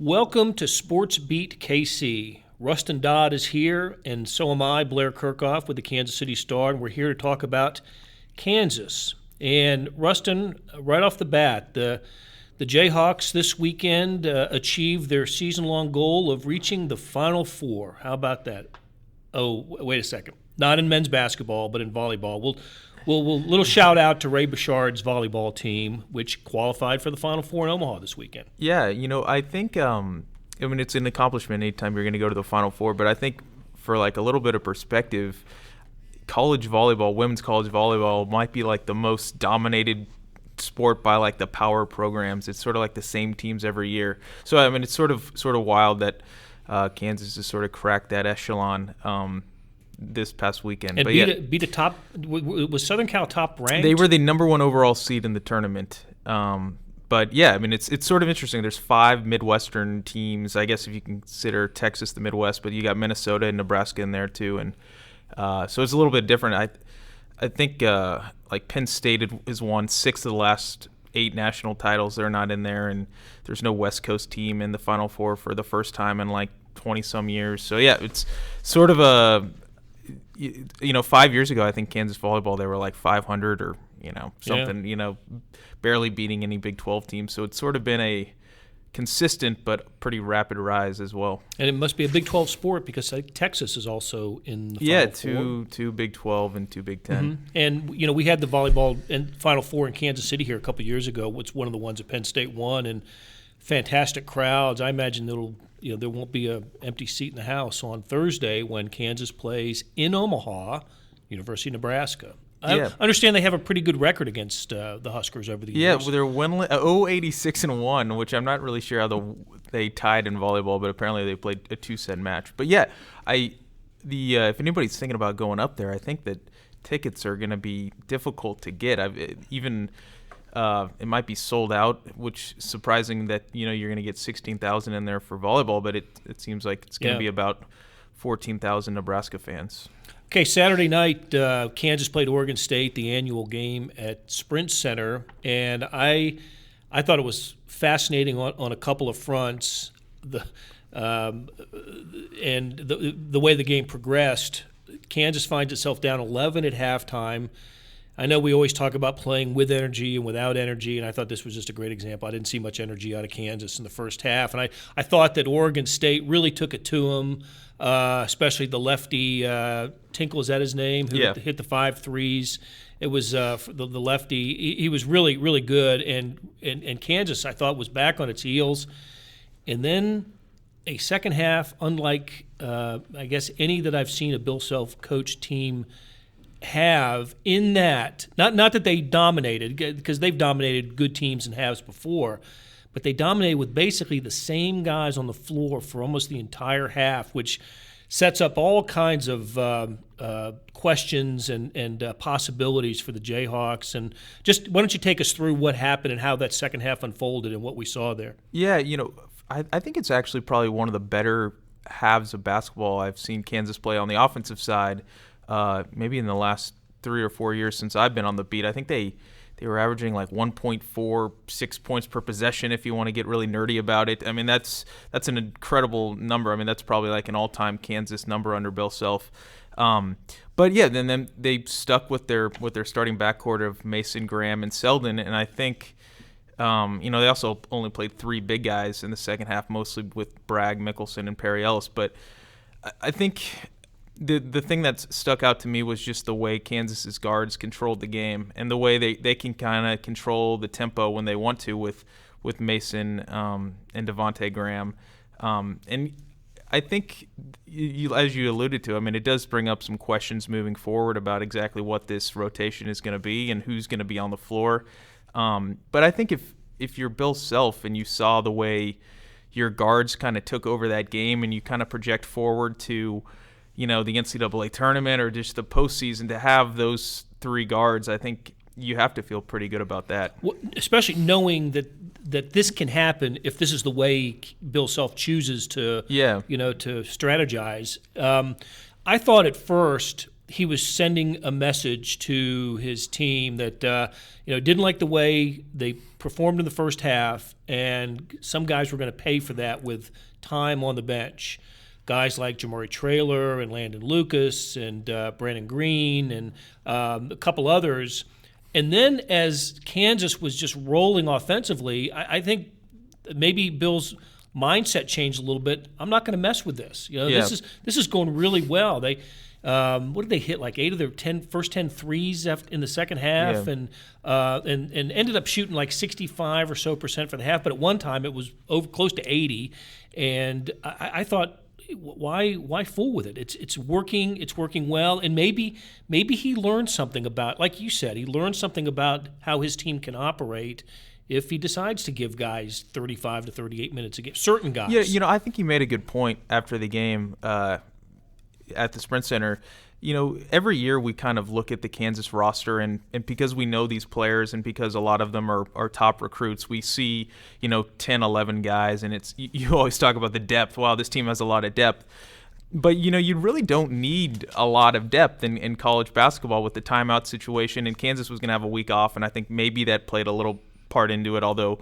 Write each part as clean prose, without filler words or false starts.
Welcome to Sports Beat KC. Rustin Dodd is here, and so am I, Blair Kerkhoff with the Kansas City Star, and we're here to talk about Kansas. And Rustin, right off the bat, the Jayhawks this weekend achieved their season-long goal of reaching the Final Four. How about that? Oh, wait a second. Not in men's basketball, but in volleyball. We'll little shout out to Ray Bouchard's volleyball team, which qualified for the Final Four in Omaha this weekend. Yeah, I think it's an accomplishment anytime you're going to go to the Final Four, but I think for like a little bit of perspective, college volleyball, women's college volleyball might be like the most dominated sport by like the power programs. It's sort of like the same teams every year. So it's sort of wild that Kansas has sort of cracked that echelon this past weekend. And beat a top. Was Southern Cal top ranked? They were the number one overall seed in the tournament. But yeah, it's sort of interesting. There's 5 Midwestern teams, I guess if you consider Texas the Midwest, but you got Minnesota and Nebraska in there too, and so it's a little bit different. I think like Penn State has won 6 of the last 8 national titles. They're not in there, and there's no West Coast team in the Final Four for the first time in like 20 some years. So yeah, it's sort of a 5 years ago, I think Kansas volleyball, they were like 500 or something, barely beating any Big 12 team. So it's sort of been a consistent but pretty rapid rise as well. And it must be a Big 12 sport because Texas is also in the Final Four. two Big 12 and 2 Big 10. Mm-hmm. And we had the volleyball and Final Four in Kansas City here a couple of years ago. It's one of the ones that Penn State won, and fantastic crowds. I imagine there won't be an empty seat in the house on Thursday when Kansas plays in Omaha, University of Nebraska. I understand they have a pretty good record against the Huskers over the years. Yeah, well, they're winless, 86-1, which I'm not really sure how they tied in volleyball, but apparently they played a 2-set match. But yeah, if anybody's thinking about going up there, I think that tickets are going to be difficult to get. It might be sold out, which is surprising that you're going to get 16,000 in there for volleyball, but it seems like it's going to be about 14,000 Nebraska fans. Okay, Saturday night, Kansas played Oregon State, the annual game at Sprint Center, and I thought it was fascinating on a couple of fronts. And the way the game progressed, Kansas finds itself down 11 at halftime. I know we always talk about playing with energy and without energy, and I thought this was just a great example. I didn't see much energy out of Kansas in the first half, and I thought that Oregon State really took it to them, especially the lefty, Tinkle, is that his name, who hit the 5 threes. It was the lefty. He was really, really good, and Kansas, I thought, was back on its heels. And then a second half, unlike, I guess, any that I've seen a Bill Self-coached team have, in that not that they dominated, because they've dominated good teams and halves before, but they dominated with basically the same guys on the floor for almost the entire half, which sets up all kinds of questions and possibilities for the Jayhawks. And just why don't you take us through what happened and how that second half unfolded and what we saw there? Yeah, I think it's actually probably one of the better halves of basketball I've seen Kansas play on the offensive side. Maybe in the last 3 or 4 years since I've been on the beat. I think they were averaging like 1.46 points per possession, if you want to get really nerdy about it. That's an incredible number. That's probably like an all-time Kansas number under Bill Self. But yeah, then they stuck with their starting backcourt of Mason, Graham, and Selden, and I think they also only played 3 big guys in the second half, mostly with Bragg, Mickelson, and Perry Ellis. But I think the thing that stuck out to me was just the way Kansas's guards controlled the game and the way they can kind of control the tempo when they want to with Mason and Devontae Graham. And I think, as you alluded to, it does bring up some questions moving forward about exactly what this rotation is going to be and who's going to be on the floor. But I think if you're Bill Self and you saw the way your guards kind of took over that game and you kind of project forward to the NCAA tournament or just the postseason, to have those 3 guards, I think you have to feel pretty good about that. Well, especially knowing that this can happen if this is the way Bill Self chooses to, to strategize. I thought at first he was sending a message to his team that didn't like the way they performed in the first half, and some guys were going to pay for that with time on the bench. Guys like Jamari Traylor and Landon Lucas and Brandon Green and a couple others. And then as Kansas was just rolling offensively, I think maybe Bill's mindset changed a little bit. I'm not going to mess with this. This is going really well. They what did they hit, like 8 of their first 10 threes in the second half, and ended up shooting like 65% or so for the half. But at one time it was close to 80, and I thought, why fool with it? It's working. It's working well, and maybe he learned something about, like you said, he learned something about how his team can operate if he decides to give guys 35 to 38 minutes a game. Certain guys. Yeah, I think he made a good point after the game at the Sprint Center. Every year we kind of look at the Kansas roster, and because we know these players and because a lot of them are top recruits, we see, 10, 11 guys, and you always talk about the depth. Wow, this team has a lot of depth. But, you really don't need a lot of depth in college basketball with the timeout situation, and Kansas was going to have a week off, and I think maybe that played a little part into it, although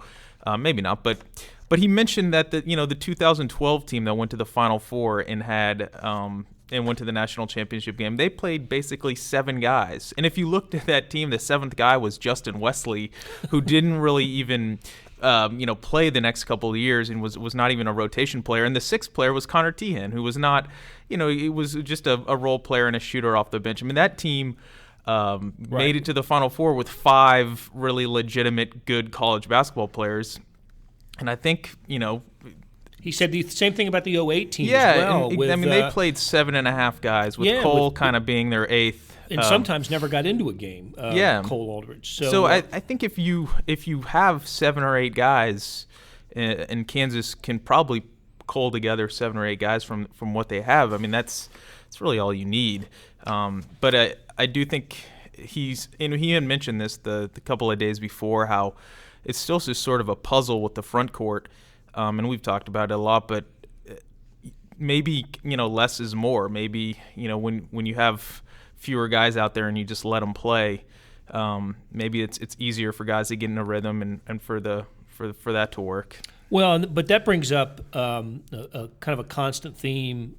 maybe not. But he mentioned that the 2012 team that went to the Final Four and had and went to the national championship game, they played basically 7 guys. And if you looked at that team, the 7th guy was Justin Wesley, who didn't really even play the next couple of years and was not even a rotation player. And the 6th player was Connor Tehan, who was not, he was just a role player and a shooter off the bench. I mean, that team made it to the Final Four with 5 really legitimate good college basketball players. And I think, he said the same thing about the 08 team as well. They played 7.5 guys, with Cole kind of being their 8th. And sometimes never got into a game, Cole Aldridge. So I think if you have 7 or 8 guys, and Kansas can probably cull together 7 or 8 guys from what they have, I mean, that's really all you need. But I do think he had mentioned this the couple of days before, how it's still just sort of a puzzle with the front court. And we've talked about it a lot, but maybe, less is more. Maybe, when you have fewer guys out there and you just let them play, maybe it's easier for guys to get in a rhythm and for that to work. Well, but that brings up a kind of a constant theme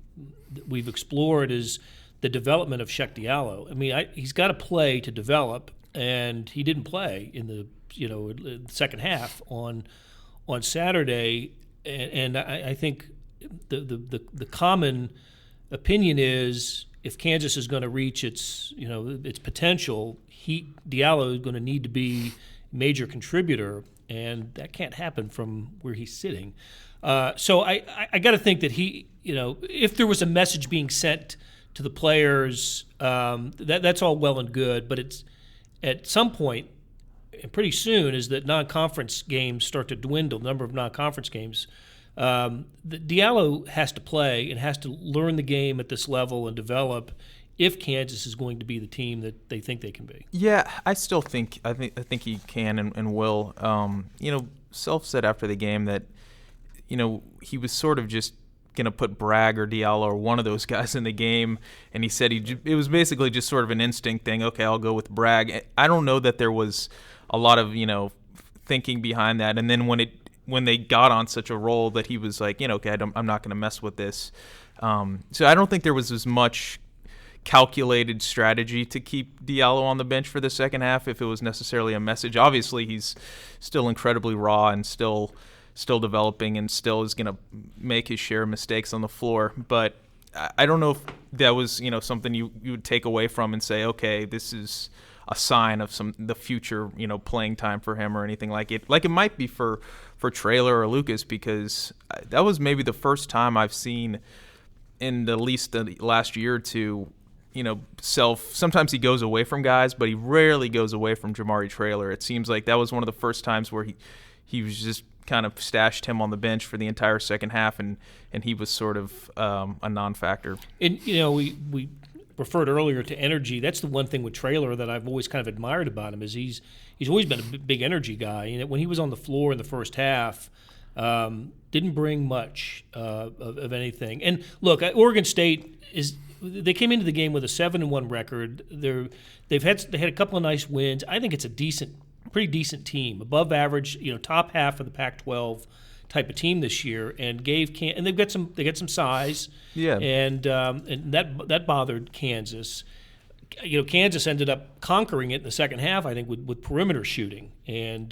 that we've explored, is the development of Sheck Diallo. I mean, he's got to play to develop, and he didn't play in the second half on Saturday, and I think the common opinion is, if Kansas is going to reach its potential, Diallo is going to need to be a major contributor, and that can't happen from where he's sitting. So I got to think that if there was a message being sent to the players, that's all well and good, but it's at some point, and pretty soon, as that non-conference games start to dwindle, the number of non-conference games, Diallo has to play and has to learn the game at this level and develop if Kansas is going to be the team that they think they can be. Yeah, I think he can and will. Self said after the game that he was sort of just going to put Bragg or Diallo or one of those guys in the game, and he said it was basically just sort of an instinct thing. Okay, I'll go with Bragg. I don't know that there was a lot of thinking behind that, and then when they got on such a roll that he was like, okay, I'm not going to mess with this. So I don't think there was as much calculated strategy to keep Diallo on the bench for the second half if it was necessarily a message. Obviously, he's still incredibly raw and still developing and still is going to make his share of mistakes on the floor. But I don't know if that was something you would take away from and say, okay, this is a sign of the future playing time for him or anything like it. Like it might be for Traylor or Lucas, because that was maybe the first time I've seen in at least the last year or two, sometimes he goes away from guys, but he rarely goes away from Jamari Traylor. It seems like that was one of the first times where he was just kind of stashed him on the bench for the entire second half, and he was sort of a non-factor. And we referred earlier to energy. That's the one thing with Traylor that I've always kind of admired about him, is he's always been a big energy guy. When he was on the floor in the first half, didn't bring much of anything. And look, Oregon State they came into the game with a 7-1 record. They had a couple of nice wins. I think it's a pretty decent team, above average, top half of the Pac-12 type of team this year, and they've got some size. Yeah. And that bothered Kansas. Kansas ended up conquering it in the second half, I think, with perimeter shooting and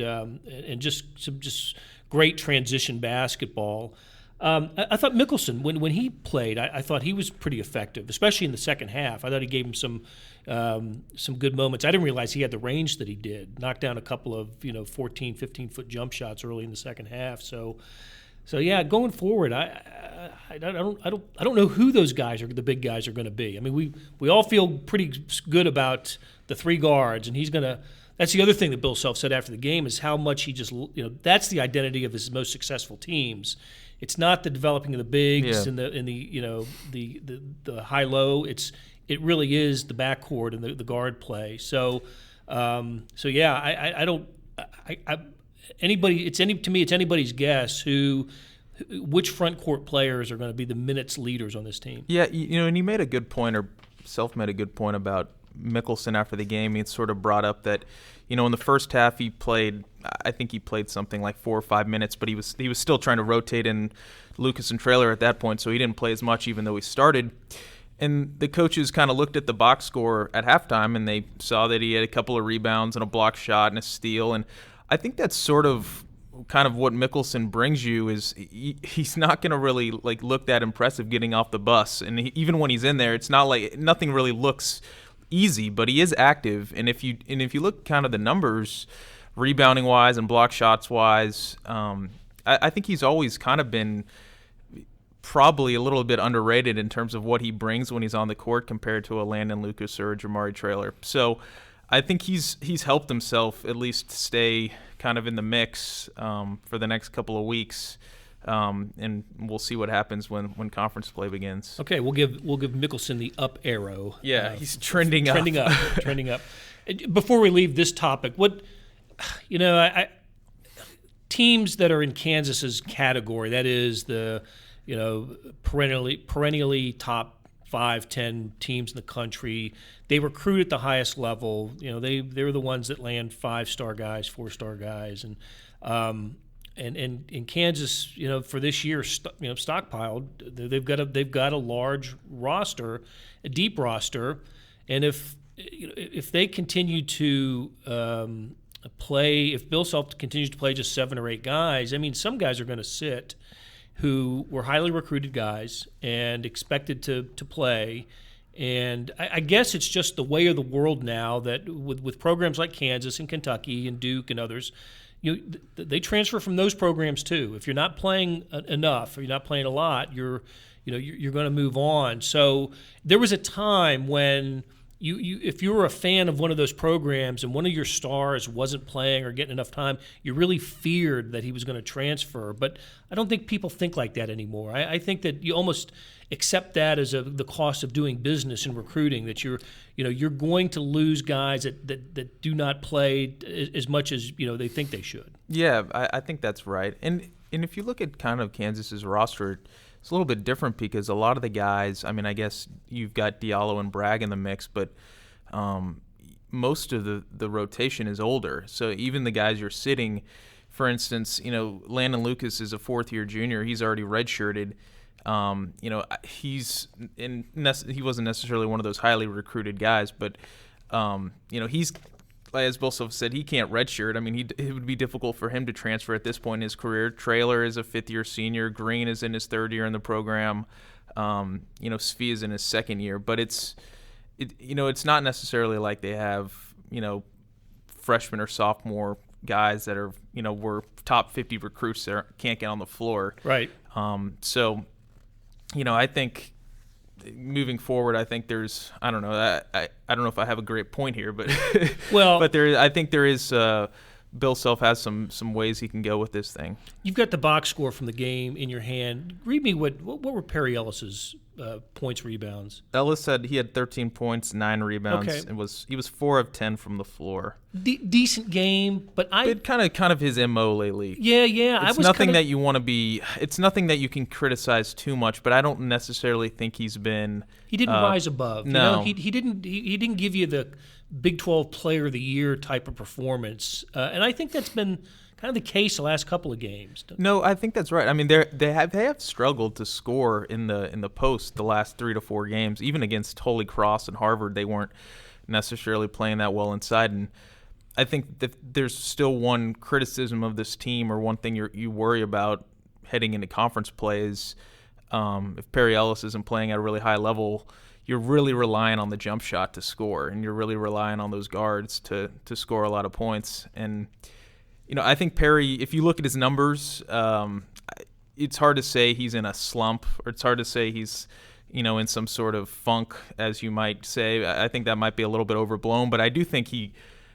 just great transition basketball. I thought Mickelson, when he played, I thought he was pretty effective, especially in the second half. I thought he gave him some good moments. I didn't realize he had the range that he did. Knocked down a couple of 14, 15-foot jump shots early in the second half. So yeah, going forward, I don't know who those guys are. The big guys are going to be. I mean, we all feel pretty good about the three guards, and he's going to. That's the other thing that Bill Self said after the game is how much he just that's the identity of his most successful teams. It's not the developing of the bigs and the high low. It really is the backcourt and the guard play. To me it's anybody's guess which front court players are going to be the minutes leaders on this team. Yeah, and he made a good point, or Self made a good point about Mickelson after the game. He sort of brought up that, in the first half I think he played something like 4 or 5 minutes, but he was still trying to rotate in Lucas and Traylor at that point, so he didn't play as much even though he started. And the coaches kind of looked at the box score at halftime, and they saw that he had a couple of rebounds and a block shot and a steal. And I think that's sort of kind of what Mickelson brings you is he's not going to really look that impressive getting off the bus. And even when he's in there, it's not like nothing really looks easy, but he is active. And if you look kind of the numbers, rebounding wise and block shots wise, I think he's always kind of been probably a little bit underrated in terms of what he brings when he's on the court compared to a Landon Lucas or a Jamari Traylor. So I think he's helped himself at least stay kind of in the mix for the next couple of weeks. And we'll see what happens when conference play begins. Okay, we'll give Mickelson the up arrow. Yeah, he's trending up. Trending up. Before we leave this topic, teams that are in Kansas's category, that is the perennially top 5-10 teams in the country. They recruit at the highest level. They're the ones that land 5-star guys, 4-star guys, and in Kansas, for this year, stockpiled. They've got a large roster, a deep roster, and if they continue to play, if Bill Self continues to play just 7 or 8 guys, I mean, some guys are going to sit who were highly recruited guys and expected to play. And I guess it's just the way of the world now that with programs like Kansas and Kentucky and Duke and others, they transfer from those programs too. If you're not playing enough or you're not playing a lot, you're going to move on. So there was a time when if you were a fan of one of those programs and one of your stars wasn't playing or getting enough time, you really feared that he was going to transfer. But I don't think people think like that anymore. I think that you almost accept that as the cost of doing business and recruiting, that you're going to lose guys that do not play as much as they think they should. Yeah, I think that's right. And if you look at kind of Kansas's roster, it's a little bit different because a lot of the guys, I mean, I guess you've got Diallo and Bragg in the mix, but most of the rotation is older. So even the guys you're sitting, for instance, Landon Lucas is a 4th-year junior. He's already redshirted. He wasn't necessarily one of those highly recruited guys, but he's, as Bill Self said, he can't redshirt. I mean, it would be difficult for him to transfer at this point in his career. Traylor is a 5th-year senior. Green is in his 3rd year in the program. Svi is in his 2nd year. But it's not necessarily like they have freshman or sophomore guys that are were top 50 recruits that can't get on the floor. Right. I think moving forward, I think there's I don't know if I have a great point here, but I think there is Bill Self has some ways he can go with this thing. You've got the box score from the game in your hand. Read me what were Perry Ellis's points, rebounds. Ellis said he had 13 points, 9 rebounds. Okay. He was 4 of 10 from the floor. Decent game, but kind of his MO lately. Yeah. It's nothing that you want to be. It's nothing that you can criticize too much. But I don't necessarily think he's been. He didn't rise above. No, he didn't give you the Big 12 Player of the Year type of performance, and I think that's been kind of the case the last couple of games. No, I think that's right. I mean, they have struggled to score in the post the last 3 to 4 games. Even against Holy Cross and Harvard, they weren't necessarily playing that well inside. And I think that there's still one criticism of this team, or one thing you worry about heading into conference play is if Perry Ellis isn't playing at a really high level, you're really relying on the jump shot to score, and you're really relying on those guards to score a lot of points. And I think Perry, if you look at his numbers, it's hard to say he's in a slump, or it's hard to say he's, in some sort of funk, as you might say. I think that might be a little bit overblown, but I do think he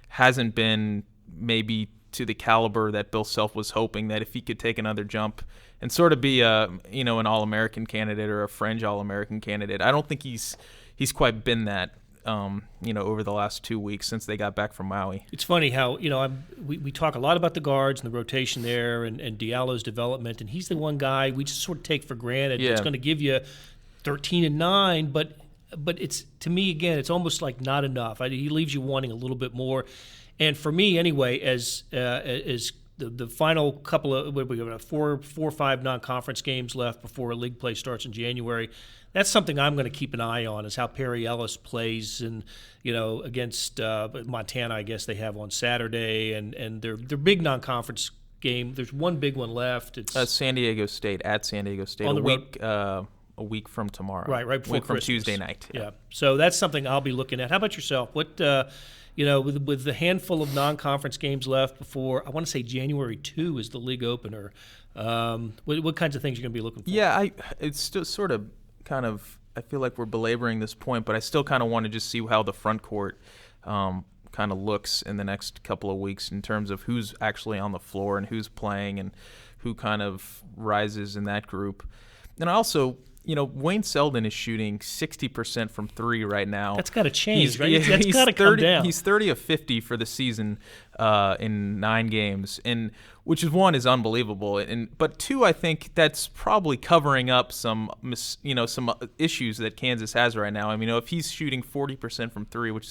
hasn't been maybe to the caliber that Bill Self was hoping, that if he could take another jump and sort of be an All-American candidate or a fringe All-American candidate. I don't think he's quite been that. Over the last 2 weeks since they got back from Maui. It's funny how, we talk a lot about the guards and the rotation there and Diallo's development, and he's the one guy we just sort of take for granted. Yeah. It's going to give you 13 and 9, but it's, to me, again, it's almost like not enough. He leaves you wanting a little bit more. And for me, anyway, as the final couple of, we have 4 or 5 non-conference games left before league play starts in January. That's something I'm going to keep an eye on, is how Perry Ellis plays, and against Montana, I guess they have on Saturday, and their big non-conference game. There's one big one left. It's San Diego State, at San Diego State, on the a week from tomorrow. Right before from Christmas. Tuesday night. Yeah. So that's something I'll be looking at. How about yourself? What with the handful of non-conference games left before, I want to say January 2 is the league opener. What kinds of things you're going to be looking for? Yeah, it's still sort of kind of, I feel like we're belaboring this point, but I still kind of want to just see how the front court kind of looks in the next couple of weeks in terms of who's actually on the floor and who's playing and who kind of rises in that group. And I also, Wayne Selden is shooting 60% from 3 right now. That's got to change, right? That's got to come down. He's 30 of 50 for the season in 9 games, and which is unbelievable. But 2, I think that's probably covering up some issues that Kansas has right now. I mean, if he's shooting 40% from 3, which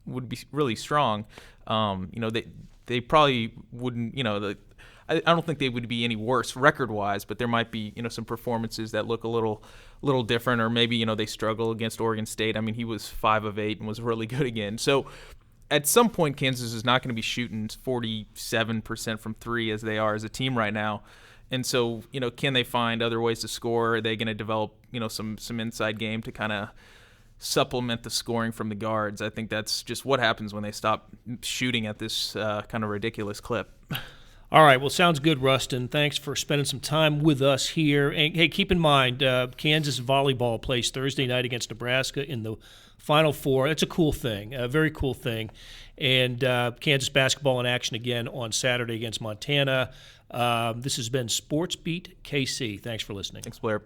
would be really strong, they probably wouldn't. I don't think they would be any worse record-wise, but there might be, some performances that look a little different, or maybe, they struggle against Oregon State. I mean, he was 5 of 8 and was really good again. So at some point, Kansas is not going to be shooting 47% from 3 as they are as a team right now. And so, can they find other ways to score? Are they going to develop, some inside game to kind of supplement the scoring from the guards? I think that's just what happens when they stop shooting at this kind of ridiculous clip. All right, well, sounds good, Rustin. Thanks for spending some time with us here. And, hey, keep in mind, Kansas volleyball plays Thursday night against Nebraska in the Final Four. That's a cool thing, a very cool thing. And Kansas basketball in action again on Saturday against Montana. This has been Sports Beat KC. Thanks for listening. Thanks, Blair.